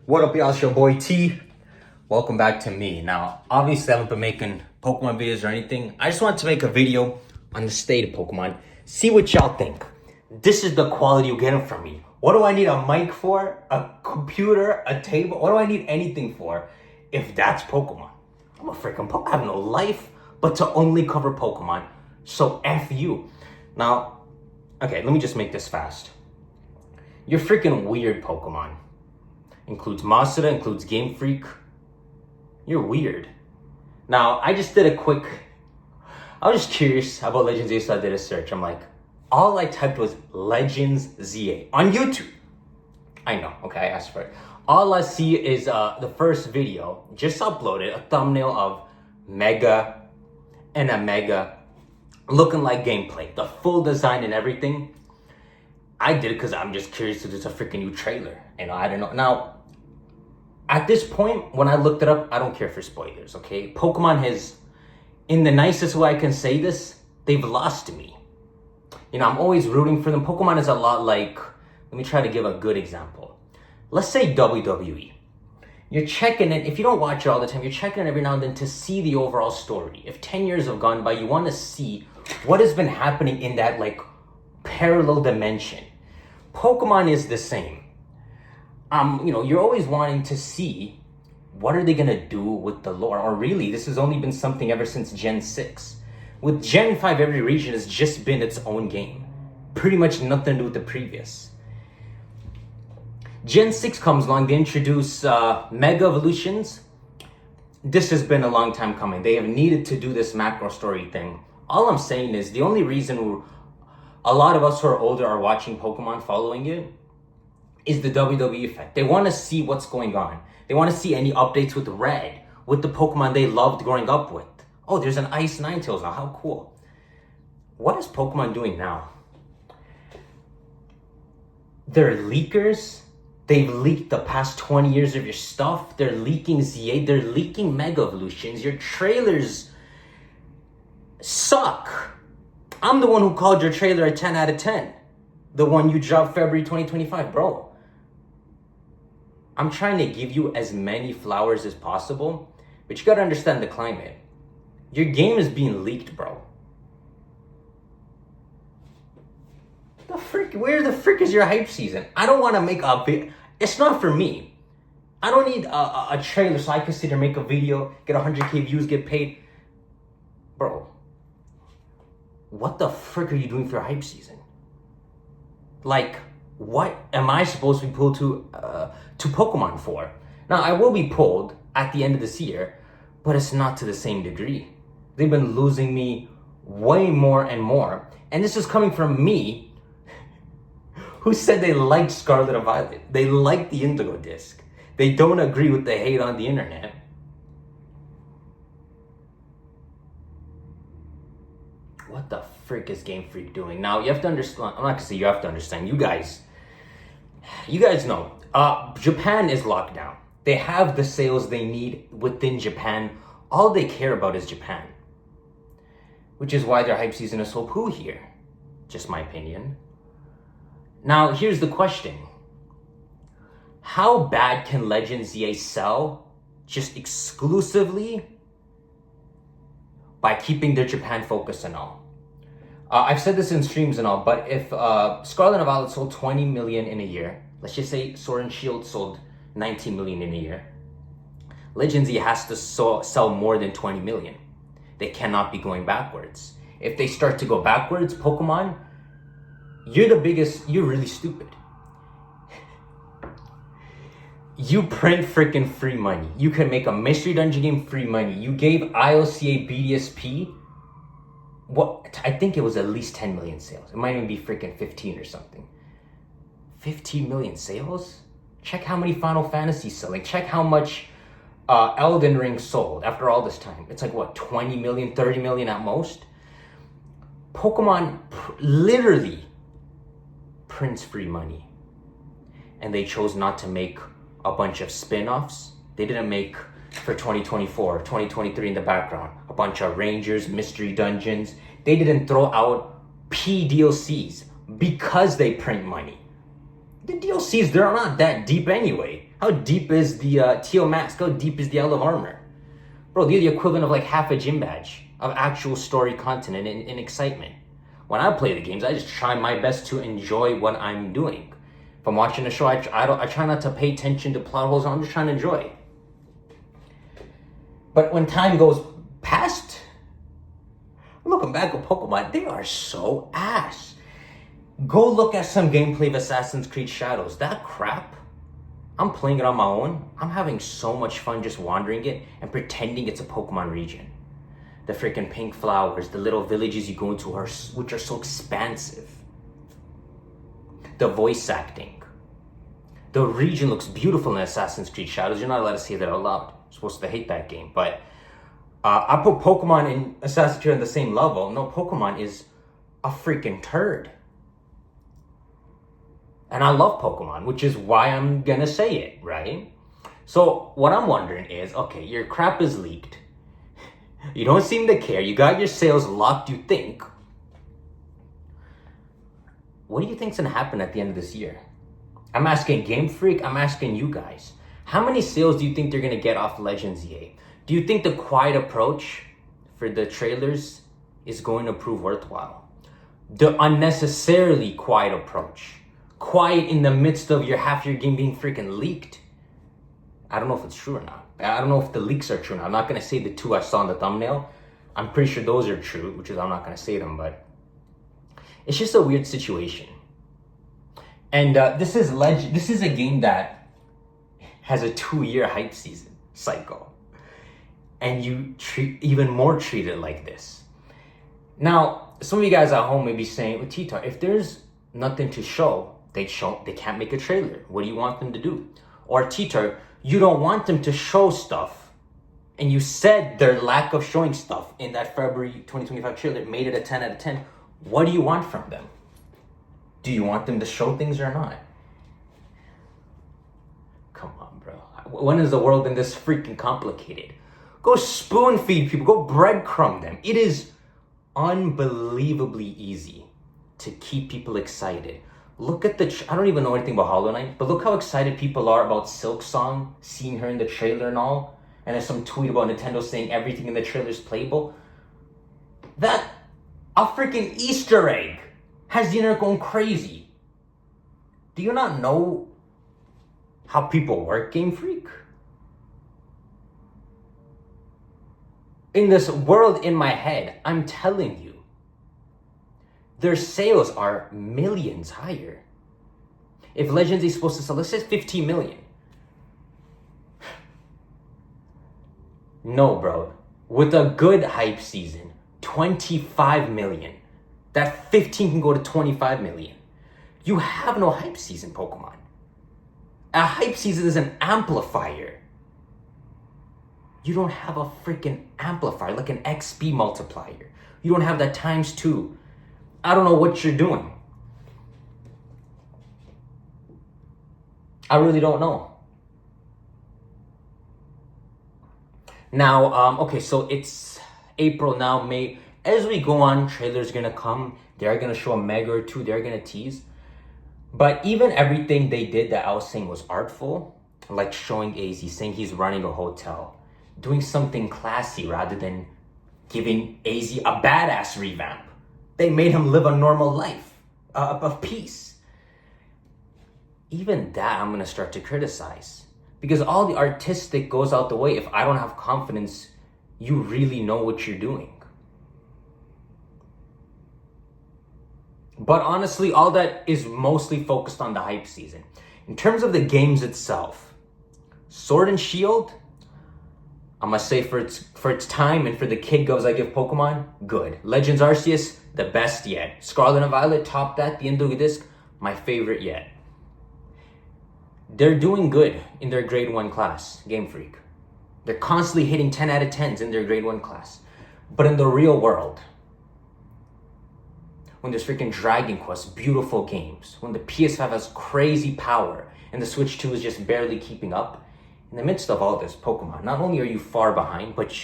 What up, y'all? It's your boy T. Welcome back to me. Now, obviously, I haven't been making Pokemon videos or anything. I just wanted to make a video on the state of Pokemon. See what y'all think. This is the quality you're getting from me. What do I need a mic for? A computer? A table? What do I need anything for if that's Pokemon? I'm a freaking I have no life but to only cover Pokemon. So F you. Now, okay, let me just make this fast. You're freaking weird, Pokemon. Includes Masuda, includes Game Freak. You're weird. Now, I was just curious about LegendZ, so I did a search. I'm like, all I typed was LegendZ on YouTube. I know, okay, I asked for it. All I see is the first video, just uploaded, a thumbnail of Mega and a Mega looking like gameplay. The full design and everything. I did it because I'm just curious if it's a freaking new trailer. And I don't know. Now, at this point, when I looked it up, I don't care for spoilers, okay? Pokemon has, in the nicest way I can say this, they've lost me. You know, I'm always rooting for them. Pokemon is a lot like, let me try to give a good example. Let's say WWE. You're checking it, if you don't watch it all the time, you're checking it every now and then to see the overall story. If 10 years have gone by, you want to see what has been happening in that, like, parallel dimension. Pokemon is the same. You know, you're always wanting to see what are they gonna do with the lore, or really, this has only been something ever since Gen 6. With Gen 5, every region has just been its own game. Pretty much nothing to do with the previous. Gen 6 comes along, they introduce Mega Evolutions. This has been a long time coming. They have needed to do this macro story thing. All I'm saying is, the only reason a lot of us who are older are watching Pokemon, following it, is the WWE effect. They want to see what's going on. They want to see any updates with Red, with the Pokemon they loved growing up with. Oh, there's an Ice Ninetales now, how cool. What is Pokemon doing now? They're leakers. They've leaked the past 20 years of your stuff. They're leaking ZA. They're leaking Mega Evolutions. Your trailers suck. I'm the one who called your trailer a 10 out of 10. The one you dropped February 2025, bro. I'm trying to give you as many flowers as possible, but you gotta understand the climate. Your game is being leaked, bro. Where the frick is your hype season? I don't want to make a big. It's not for me. I don't need a trailer so I can sit and make a video, get 100K views, get paid. Bro, what the frick are you doing for your hype season? Like, what am I supposed to be pulled to Pokemon for? Now, I will be pulled at the end of this year, but it's not to the same degree. They've been losing me way more and more. And this is coming from me, who said they liked Scarlet and Violet. They liked the Indigo Disc. They don't agree with the hate on the internet. What the frick is Game Freak doing? Now, you have to understand, I'm not gonna say you have to understand, you guys know, Japan is locked down. They have the sales they need within Japan. All they care about is Japan. Which is why their hype season is so poo here. Just my opinion. Now, here's the question. How bad can LegendZ sell just exclusively by keeping their Japan focus and all? I've said this in streams and all, but if Scarlet and Violet sold 20 million in a year, let's just say Sword and Shield sold 19 million in a year, LegendZ has to sell more than 20 million. They cannot be going backwards. If they start to go backwards, Pokemon, you're really stupid. You print freaking free money. You can make a mystery dungeon game free money. You gave IOCA BDSP, what, I think it was at least 10 million sales. It might even be freaking 15 or something. 15 million sales? Check how many Final Fantasy selling. Check how much Elden Ring sold after all this time. It's like, what, 20 million, 30 million at most? Pokemon literally prints free money. And they chose not to make a bunch of spin-offs. They didn't make, for 2024, 2023 in the background, a bunch of Rangers, mystery dungeons. They didn't throw out PDLCs because they print money. The DLCs, they're not that deep anyway. How deep is the Teal Mask? How deep is the Isle of Armor? Bro, they're the equivalent of like half a gym badge of actual story content and excitement. When I play the games, I just try my best to enjoy what I'm doing. If I'm watching a show, I try not to pay attention to plot holes. I'm just trying to enjoy. But when time goes past, looking back at Pokemon, they are so ass. Go look at some gameplay of Assassin's Creed Shadows. That crap, I'm playing it on my own. I'm having so much fun just wandering it and pretending it's a Pokemon region. The freaking pink flowers, the little villages you go into, which are so expansive. The voice acting. The region looks beautiful in Assassin's Creed Shadows. You're not allowed to say that out loud. You're supposed to hate that game. But I put Pokemon and Assassin's Creed on the same level. No, Pokemon is a freaking turd. And I love Pokemon, which is why I'm gonna say it, right? So what I'm wondering is, okay, your crap is leaked. You don't seem to care. You got your sales locked, you think. What do you think's gonna happen at the end of this year? I'm asking Game Freak, I'm asking you guys. How many sales do you think they're gonna get off LegendZ? Do you think the quiet approach for the trailers is going to prove worthwhile? The unnecessarily quiet approach. Quiet in the midst of half your game being freaking leaked. I don't know if it's true or not. I don't know if the leaks are true or not. I'm not going to say the two I saw in the thumbnail. I'm pretty sure those are true, which is I'm not going to say them, but it's just a weird situation. And this is a game that has a 2-year hype season cycle. And you treat it like this. Now, some of you guys at home may be saying, well, T-Tar, if there's nothing to show, they can't make a trailer. What do you want them to do? Or T-Tar, you don't want them to show stuff. And you said their lack of showing stuff in that February 2025 trailer made it a 10 out of 10. What do you want from them? Do you want them to show things or not? Come on, bro. When is the world been this freaking complicated? Go spoon feed people. Go breadcrumb them. It is unbelievably easy to keep people excited. Look at I don't even know anything about Hollow Knight, but look how excited people are about Silk Song, seeing her in the trailer and all. And there's some tweet about Nintendo saying everything in the trailer is playable. That, a freaking Easter egg has the internet going crazy. Do you not know how people work, Game Freak? In this world in my head, I'm telling you, their sales are millions higher. If LegendZ is supposed to sell, let's say 15 million. No, bro. With a good hype season, 25 million. That 15 can go to 25 million. You have no hype season, Pokemon. A hype season is an amplifier. You don't have a freaking amplifier, like an XP multiplier. You don't have that times 2. I don't know what you're doing. I really don't know. Now, okay, so it's April now, May. As we go on, trailers gonna come. They're gonna show a mega or two. They're gonna tease. But even everything they did that I was saying was artful, like showing AZ, saying he's running a hotel, doing something classy rather than giving AZ a badass revamp. They made him live a normal life of peace. Even that I'm going to start to criticize. Because all the artistic goes out the way if I don't have confidence you really know what you're doing. But honestly, all that is mostly focused on the hype season. In terms of the games itself, Sword and Shield, I must say for its time and for the kid goes I give Pokemon, good. Legends Arceus, the best yet. Scarlet and Violet, top that. The Indigo Disc, my favorite yet. They're doing good in their grade 1 class, Game Freak. They're constantly hitting 10 out of 10s in their grade 1 class. But in the real world, when there's freaking Dragon Quest, beautiful games, when the PS5 has crazy power and the Switch 2 is just barely keeping up, in the midst of all this, Pokemon, not only are you far behind, but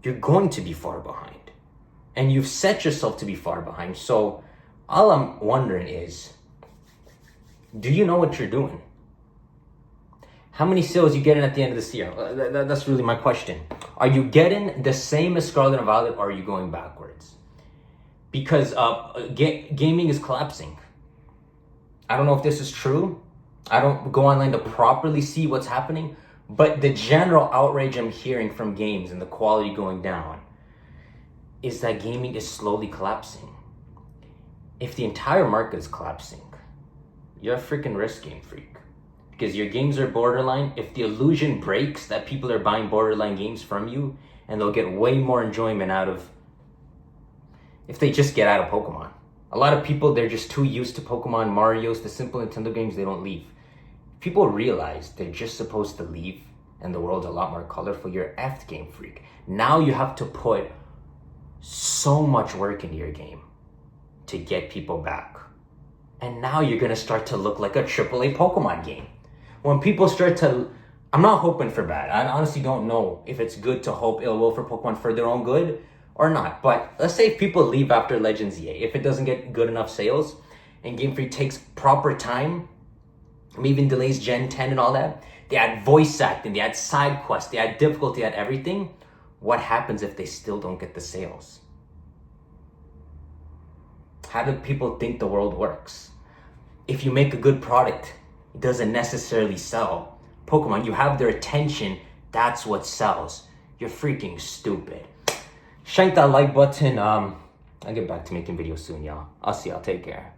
you're going to be far behind. And you've set yourself to be far behind. So all I'm wondering is, do you know what you're doing? How many sales you getting at the end of this year? That's really my question. Are you getting the same as Scarlet and Violet, or are you going backwards? Because gaming is collapsing. I don't know if this is true. I don't go online to properly see what's happening, but the general outrage I'm hearing from games and the quality going down is that gaming is slowly collapsing. If the entire market is collapsing, you're a freaking risk game freak. Because your games are borderline. If the illusion breaks that people are buying borderline games from you, and they'll get way more enjoyment out of, if they just get out of Pokemon. A lot of people, they're just too used to Pokemon, Mario's, the simple Nintendo games, they don't leave. People realize they're just supposed to leave and the world's a lot more colorful. You're effed, game freak. Now you have to put so much work into your game to get people back. And now you're gonna start to look like a AAA Pokemon game. When people start to, I'm not hoping for bad. I honestly don't know if it's good to hope ill will for Pokemon for their own good or not. But let's say if people leave after LegendZ, if it doesn't get good enough sales and Game Freak takes proper time, maybe even delays Gen 10 and all that, they add voice acting, they add side quests, they add difficulty, they add everything. What happens if they still don't get the sales? How do people think the world works? If you make a good product, it doesn't necessarily sell. Pokemon, you have their attention, that's what sells. You're freaking stupid. Shank that like button. I'll get back to making videos soon, y'all. I'll see y'all. Take care.